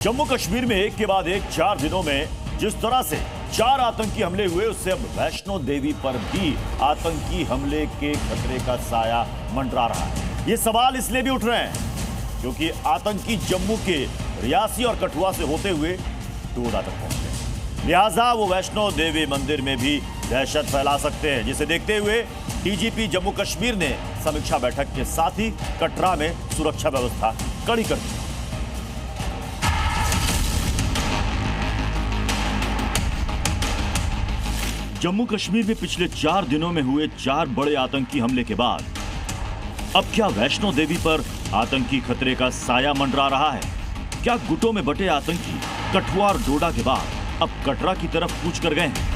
जम्मू कश्मीर में एक के बाद एक 4 दिनों में जिस तरह से 4 आतंकी हमले हुए, उससे अब वैष्णो देवी पर भी आतंकी हमले के खतरे का साया मंडरा रहा है। ये सवाल इसलिए भी उठ रहे हैं क्योंकि आतंकी जम्मू के रियासी और कठुआ से होते हुए डोडा तक पहुंचे, लिहाजा वो वैष्णो देवी मंदिर में भी दहशत फैला सकते हैं, जिसे देखते हुए डीजीपी जम्मू कश्मीर ने समीक्षा बैठक के साथ ही कटरा में सुरक्षा व्यवस्था कड़ी कर दी। जम्मू कश्मीर में पिछले 4 दिनों में हुए 4 बड़े आतंकी हमले के बाद अब क्या वैष्णो देवी पर आतंकी खतरे का साया मंडरा रहा है? क्या गुटों में बटे आतंकी कठुआ और डोडा के बाद अब कटरा की तरफ कूच कर गए हैं?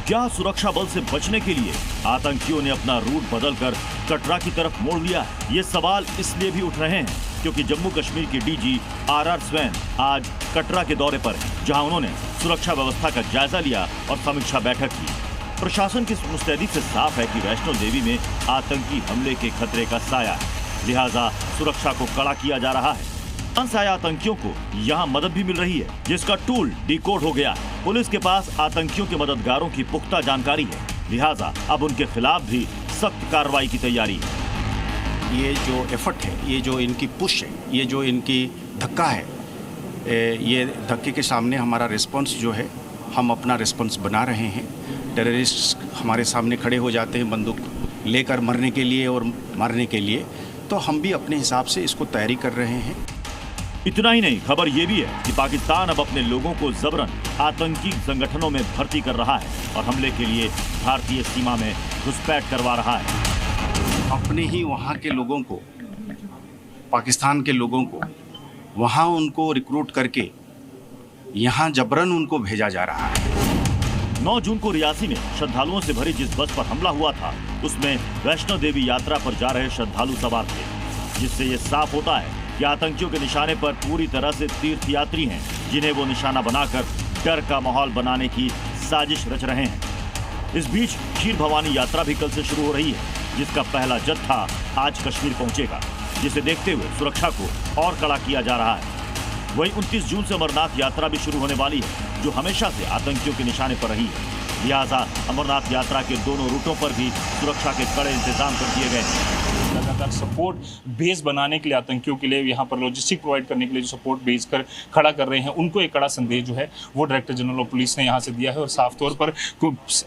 क्या सुरक्षा बल से बचने के लिए आतंकियों ने अपना रूट बदलकर कटरा की तरफ मोड़ लिया है? ये सवाल इसलिए भी उठ रहे हैं क्योंकि जम्मू कश्मीर के डीजी आर स्वैन आज कटरा के दौरे पर हैं, जहां उन्होंने सुरक्षा व्यवस्था का जायजा लिया और समीक्षा बैठक की। प्रशासन की मुस्तैदी से साफ है कि वैष्णो देवी में आतंकी हमले के खतरे का साया है, लिहाजा सुरक्षा को कड़ा किया जा रहा है। अनसाए आतंकियों को यहाँ मदद भी मिल रही है, जिसका टूल डिकोड हो गया है। पुलिस के पास आतंकियों के मददगारों की पुख्ता जानकारी है, लिहाजा अब उनके खिलाफ भी सख्त कार्रवाई की तैयारी है। ये जो एफर्ट है, ये जो इनकी पुश है, ये जो इनकी धक्का है, ये धक्के के सामने हमारा रिस्पांस जो है, हम अपना रिस्पांस बना रहे हैं। टेररिस्ट हमारे सामने खड़े हो जाते हैं बंदूक लेकर मरने के लिए और मारने के लिए, तो हम भी अपने हिसाब से इसको तैयारी कर रहे हैं। इतना ही नहीं, खबर ये भी है कि पाकिस्तान अब अपने लोगों को जबरन आतंकी संगठनों में भर्ती कर रहा है और हमले के लिए भारतीय सीमा में घुसपैठ करवा रहा है। अपने ही वहाँ के लोगों को, पाकिस्तान के लोगों को वहाँ उनको रिक्रूट करके यहाँ जबरन उनको भेजा जा रहा है। 9 जून को रियासी में श्रद्धालुओं से भरी जिस बस पर हमला हुआ था, उसमें वैष्णो देवी यात्रा पर जा रहे श्रद्धालु सवार थे, जिससे ये साफ होता है कि आतंकियों के निशाने पर पूरी तरह से तीर्थयात्री हैं, जिन्हें वो निशाना बनाकर डर का माहौल बनाने की साजिश रच रहे हैं। इस बीच खीर भवानी यात्रा भी कल से शुरू हो रही है, जिसका पहला जत्था आज कश्मीर पहुंचेगा, जिसे देखते हुए सुरक्षा को और कड़ा किया जा रहा है। वहीं 29 जून से अमरनाथ यात्रा भी शुरू होने वाली है, जो हमेशा से आतंकियों के निशाने पर रही है, लिहाजा अमरनाथ यात्रा के दोनों रूटों पर भी सुरक्षा के कड़े इंतजाम कर दिए गए हैं। लगातार सपोर्ट बेस बनाने के लिए, आतंकियों के लिए यहाँ पर लॉजिस्टिक प्रोवाइड करने के लिए जो सपोर्ट बेस कर खड़ा कर रहे हैं, उनको एक कड़ा संदेश जो है वो डायरेक्टर जनरल ऑफ पुलिस ने यहाँ से दिया है। और साफ तौर पर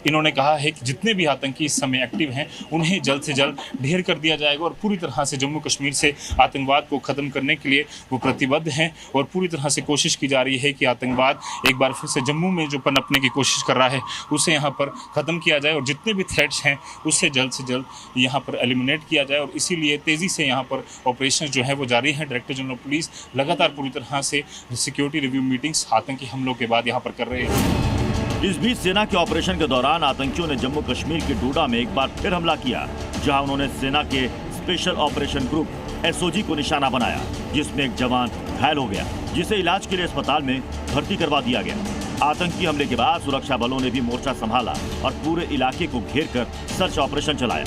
इन्होंने कहा है कि जितने भी आतंकी इस समय एक्टिव हैं, उन्हें जल्द से जल्द ढेर कर दिया जाएगा और पूरी तरह से जम्मू कश्मीर से आतंकवाद को ख़त्म करने के लिए वो प्रतिबद्ध हैं और पूरी तरह से कोशिश की जा रही है कि आतंकवाद एक बार फिर से जम्मू में जो पनपने की कोशिश कर रहा है, उसे यहाँ पर ख़त्म किया जाए और जितने भी थ्रेट्स हैं उससे जल्द से जल्द यहाँ पर एलिमिनेट किया जाए। और इसीलिए तेज़ी से यहाँ पर ऑपरेशन जो है वो जारी है। डायरेक्टर जनरल ऑफ पुलिस लगातार पूरी तरह से सिक्योरिटी रिव्यू मीटिंग्स आतंकी हमलों के बाद यहाँ पर कर रहे हैं। इस बीच सेना के ऑपरेशन के दौरान आतंकियों ने जम्मू कश्मीर के डोडा में एक बार फिर हमला किया, जहां उन्होंने सेना के स्पेशल ऑपरेशन ग्रुप एसओजी को निशाना बनाया, जिसमें एक जवान घायल हो गया, जिसे इलाज के लिए अस्पताल में भर्ती करवा दिया गया। आतंकी हमले के बाद सुरक्षा बलों ने भी मोर्चा संभाला और पूरे इलाके को घेर कर सर्च ऑपरेशन चलाया।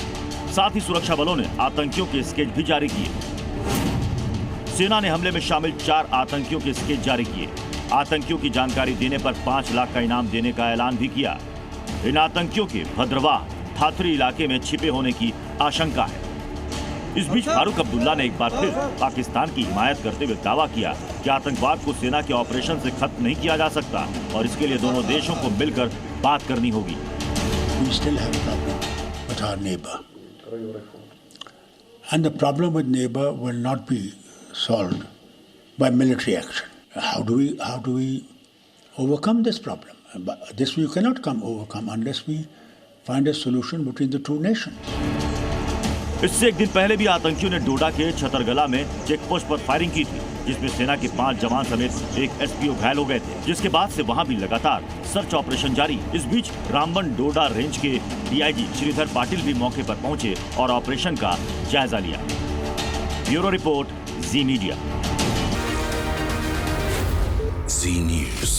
साथ ही सुरक्षा बलों ने आतंकियों के स्केच भी जारी किए। सेना ने हमले में शामिल 4 आतंकियों के स्केच जारी किए। आतंकियों की जानकारी देने पर 5 लाख का इनाम देने का ऐलान भी किया। इन आतंकियों के भद्रवाह थाथरी इलाके में छिपे होने की आशंका है। इस बीच फारूक अब्दुल्ला ने एक बार फिर पाकिस्तान की हिमायत करते हुए दावा किया कि आतंकवाद को सेना के ऑपरेशन से खत्म नहीं किया जा सकता और इसके लिए दोनों देशों को मिलकर बात करनी होगी। And the problem with neighbor will not be solved by military action. How do we overcome this problem? This we cannot overcome unless we find a solution between the two nations. इससे एक दिन पहले भी आतंकियों ने डोडा के छतरगला में checkpost पर फायरिंग की थी, जिसमें सेना के 5 जवान समेत एक एसपीओ घायल हो गए थे, जिसके बाद से वहां भी लगातार सर्च ऑपरेशन जारी। इस बीच रामबन डोडा रेंज के डीआईजी श्रीधर पाटिल भी मौके पर पहुंचे और ऑपरेशन का जायजा लिया। ब्यूरो रिपोर्ट, जी मीडिया। जी न्यूज़।